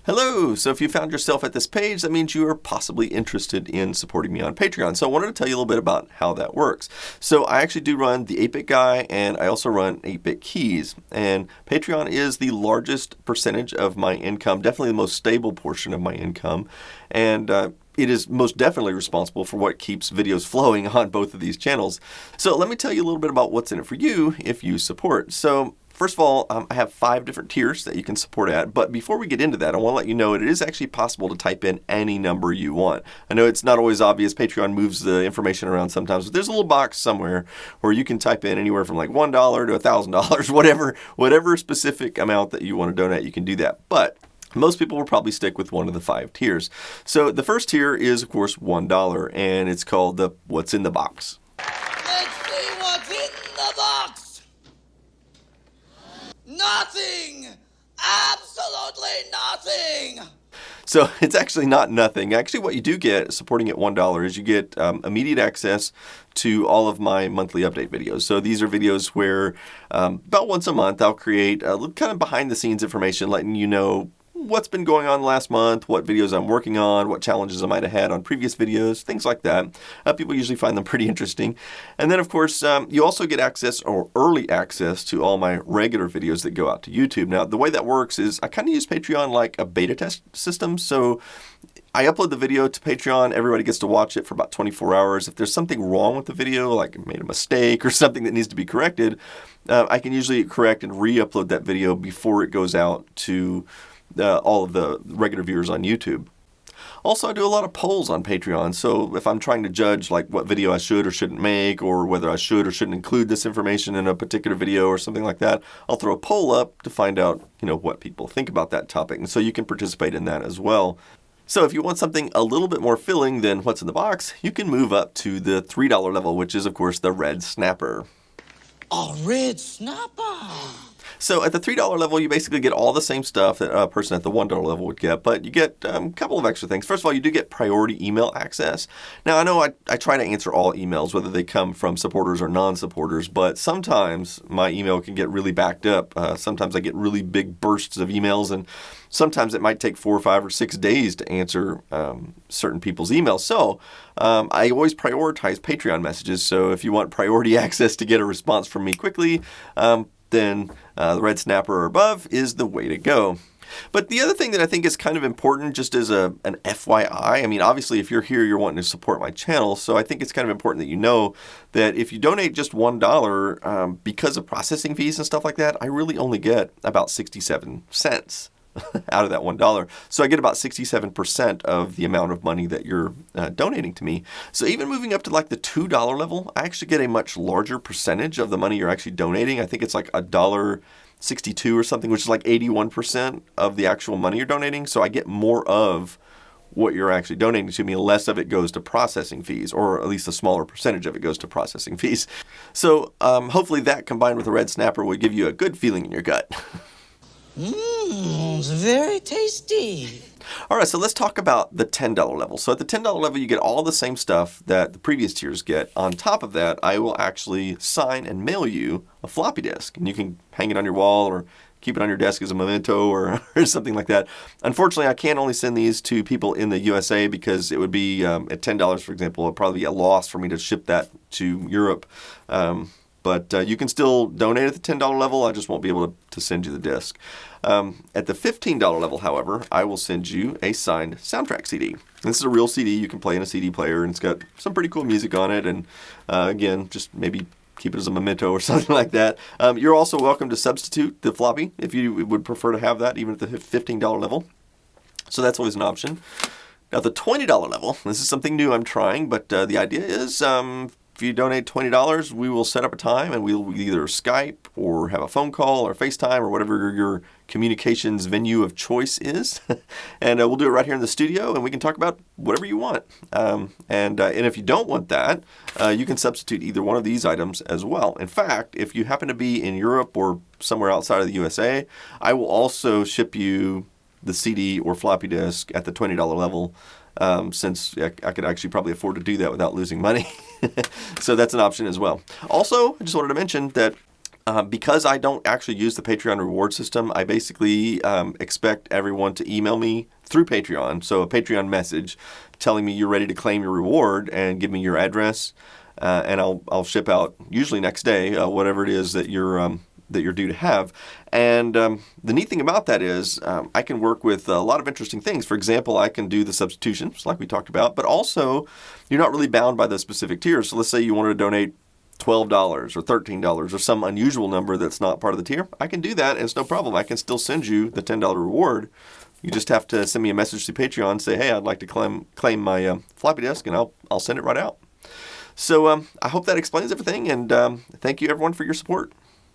Hello! So if you found yourself at this page, that means you are possibly interested in supporting me on Patreon. So I wanted to tell you a little bit about how that works. So I actually do run the 8-Bit Guy, and I also run 8-Bit Keys. And Patreon is the largest percentage of my income, definitely the most stable portion of my income. And it is most definitely responsible for what keeps videos flowing on both of these channels. So let me tell you a little bit about what's in it for you if you support. So first of all, I have 5 different tiers that you can support at, but before we get into that, I want to let you know it is actually possible to type in any number you want. I know it's not always obvious. Patreon moves the information around sometimes, but there's a little box somewhere where you can type in anywhere from like $1 to $1,000, whatever specific amount that you want to donate, you can do that. But most people will probably stick with one of the 5 tiers. So the first tier is, of course, $1, and it's called the What's in the Box. Let's see what's in the box. Nothing! Absolutely nothing! So it's actually not nothing. Actually, what you do get supporting at $1 is you get immediate access to all of my monthly update videos. So these are videos where about once a month I'll create kind of behind the scenes information letting you know what's been going on last month, what videos I'm working on, what challenges I might have had on previous videos, things like that. People usually find them pretty interesting. And then, of course, you also get access or early access to all my regular videos that go out to YouTube. Now, the way that works is I kind of use Patreon like a beta test system. So I upload the video to Patreon. Everybody gets to watch it for about 24 hours. If there's something wrong with the video, like I made a mistake or something that needs to be corrected, I can usually correct and re-upload that video before it goes out to all of the regular viewers on YouTube. Also, I do a lot of polls on Patreon, so if I'm trying to judge like what video I should or shouldn't make, or whether I should or shouldn't include this information in a particular video or something like that, I'll throw a poll up to find out, what people think about that topic, and so you can participate in that as well. So if you want something a little bit more filling than what's in the box, you can move up to the $3 level, which is, of course, the Red Snapper. A red snapper! So at the $3 level, you basically get all the same stuff that a person at the $1 level would get, but you get a couple of extra things. First of all, you do get priority email access. Now, I know I try to answer all emails, whether they come from supporters or non-supporters, but sometimes my email can get really backed up. Sometimes I get really big bursts of emails, and sometimes it might take 4 or 5 or 6 days to answer certain people's emails. So I always prioritize Patreon messages. So if you want priority access to get a response from me quickly, then the Red Snapper or above is the way to go. But the other thing that I think is kind of important, just as an FYI, I mean, obviously, if you're here, you're wanting to support my channel, so I think it's kind of important that you know that if you donate just $1, because of processing fees and stuff like that, I really only get about 67 cents. Out of that $1. So I get about 67% of the amount of money that you're donating to me. So even moving up to like the $2 level, I actually get a much larger percentage of the money you're actually donating. I think it's like $1.62 or something, which is like 81% of the actual money you're donating. So I get more of what you're actually donating to me. Less of it goes to processing fees, or at least a smaller percentage of it goes to processing fees. So hopefully that combined with the Red Snapper will give you a good feeling in your gut. It's very tasty. All right, so let's talk about the $10 level. So at the $10 level, you get all the same stuff that the previous tiers get. On top of that, I will actually sign and mail you a floppy disk, and you can hang it on your wall or keep it on your desk as a memento or something like that. Unfortunately, I can only send these to people in the USA because it would be, at $10, for example, it would probably be a loss for me to ship that to Europe. But you can still donate at the $10 level. I just won't be able to send you the disc. At the $15 level, however, I will send you a signed soundtrack CD. This is a real CD you can play in a CD player, and it's got some pretty cool music on it. And again, just maybe keep it as a memento or something like that. You're also welcome to substitute the floppy if you would prefer to have that, even at the $15 level. So that's always an option. Now, the $20 level, this is something new I'm trying, but the idea is if you donate $20, we will set up a time and we'll either Skype or have a phone call or FaceTime or whatever your communications venue of choice is. And we'll do it right here in the studio and we can talk about whatever you want. And if you don't want that, you can substitute either one of these items as well. In fact, if you happen to be in Europe or somewhere outside of the USA, I will also ship you the CD or floppy disk at the $20 level. Since I could actually probably afford to do that without losing money. So that's an option as well. Also, I just wanted to mention that Because I don't actually use the Patreon reward system, I basically expect everyone to email me through Patreon. So a Patreon message telling me you're ready to claim your reward and give me your address, and I'll ship out usually next day whatever it is that you're due to have. And the neat thing about that is I can work with a lot of interesting things. For example, I can do the substitutions like we talked about, but also you're not really bound by the specific tiers. So let's say you wanted to donate $12 or $13 or some unusual number that's not part of the tier. I can do that, and it's no problem. I can still send you the $10 reward. You just have to send me a message to Patreon, say, hey, I'd like to claim my floppy disk, and I'll send it right out. So I hope that explains everything, and thank you everyone for your support.